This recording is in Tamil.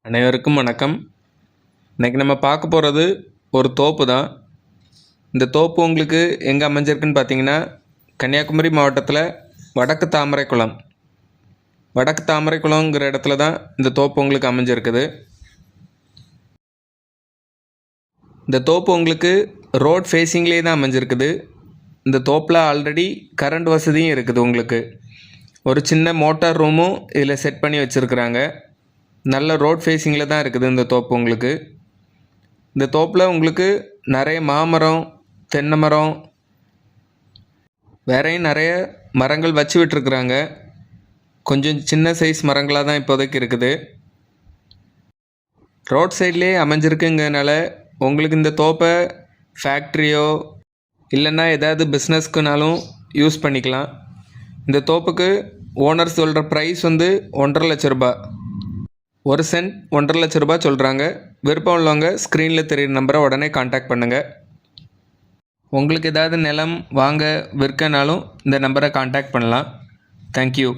அனைவருக்கும் வணக்கம். இன்றைக்கி நம்ம பார்க்க போகிறது ஒரு தோப்பு தான். இந்த தோப்பு உங்களுக்கு எங்கே அமைஞ்சிருக்குன்னு பார்த்தீங்கன்னா, கன்னியாகுமரி மாவட்டத்தில் வடக்கு தாமரைக்குளங்கிற இடத்துல தான் இந்த தோப்பு உங்களுக்கு அமைஞ்சிருக்குது. இந்த தோப்பு உங்களுக்கு ரோட் ஃபேஸிங்லேயே தான் அமைஞ்சிருக்குது. இந்த தோப்பில் ஆல்ரெடி கரண்ட் வசதியும் இருக்குது. உங்களுக்கு ஒரு சின்ன மோட்டார் ரூமும் இதில் செட் பண்ணி வச்சுருக்குறாங்க. நல்ல ரோட் ஃபேஸிங்கில் தான் இருக்குது இந்த தோப்பு உங்களுக்கு. இந்த தோப்பில் உங்களுக்கு நிறைய மாமரம், தென்னை மரம், வேறையும் நிறைய மரங்கள் வச்சு விட்டுருக்குறாங்க. கொஞ்சம் சின்ன சைஸ் மரங்களாக தான் இப்போதைக்கு இருக்குது. ரோட் சைட்லேயே அமைஞ்சிருக்குங்கிறனால உங்களுக்கு இந்த தோப்பை ஃபேக்ட்ரியோ இல்லைன்னா ஏதாவது பிஸ்னஸ்க்குனாலும் யூஸ் பண்ணிக்கலாம். இந்த தோப்புக்கு ஓனர் சொல்கிற ப்ரைஸ் வந்து 1,50,000 ரூபா. 1 சென்ட் 1,50,000 ரூபா சொல்கிறாங்க. விருப்பம் உள்ளவங்க ஸ்க்ரீனில் தெரியுற நம்பரை உடனே காண்டாக்ட் பண்ணுங்கள். உங்களுக்கு ஏதாவது நிலம் வாங்க விற்கனாலும் இந்த நம்பரை காண்டாக்ட் பண்ணலாம். தேங்க்யூ.